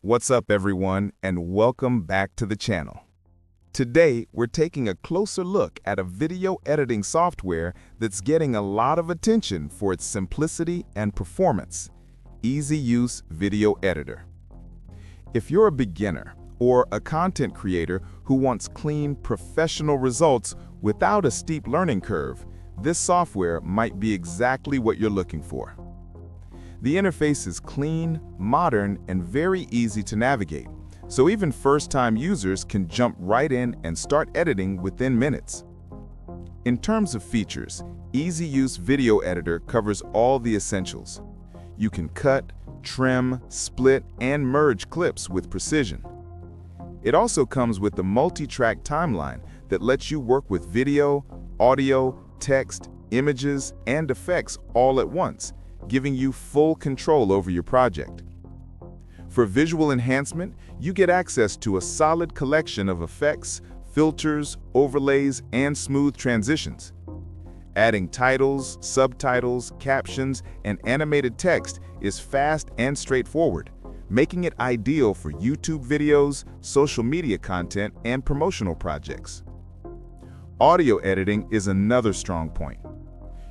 What's up, everyone, and welcome back to the channel. Today, we're taking a closer look at a video editing software that's getting a lot of attention for its simplicity and performance, EaseUS Video Editor. If you're a beginner or a content creator who wants clean, professional results without a steep learning curve, this software might be exactly what you're looking for. The interface is clean, modern, and very easy to navigate, so even first-time users can jump right in and start editing within minutes. In terms of features, EaseUS Video Editor covers all the essentials. You can cut, trim, split, and merge clips with precision. It also comes with a multi-track timeline that lets you work with video, audio, text, images, and effects all at once, giving you full control over your project. For visual enhancement, you get access to a solid collection of effects, filters, overlays, and smooth transitions. Adding titles, subtitles, captions, and animated text is fast and straightforward, making it ideal for YouTube videos, social media content, and promotional projects. Audio editing is another strong point.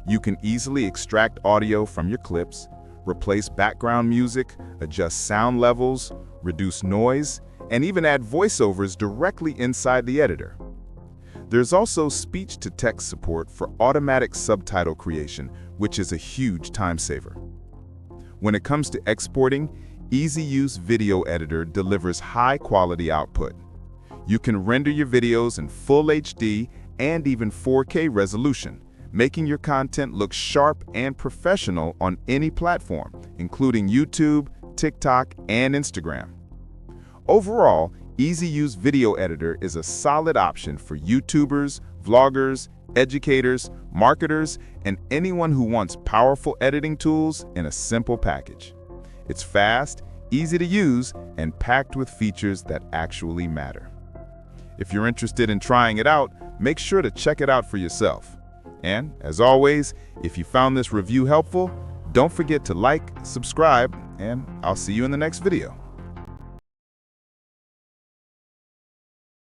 You can easily extract audio from your clips, replace background music, adjust sound levels, reduce noise, and even add voiceovers directly inside the editor. There's also speech-to-text support for automatic subtitle creation, which is a huge time saver. When it comes to exporting, EaseUS Video Editor delivers high-quality output. You can render your videos in full HD and even 4K resolution, making your content look sharp and professional on any platform, including YouTube, TikTok, and Instagram. Overall, EaseUS Video Editor is a solid option for YouTubers, vloggers, educators, marketers, and anyone who wants powerful editing tools in a simple package. It's fast, easy to use, and packed with features that actually matter. If you're interested in trying it out, make sure to check it out for yourself. And, as always, if you found this review helpful, don't forget to like, subscribe, and I'll see you in the next video.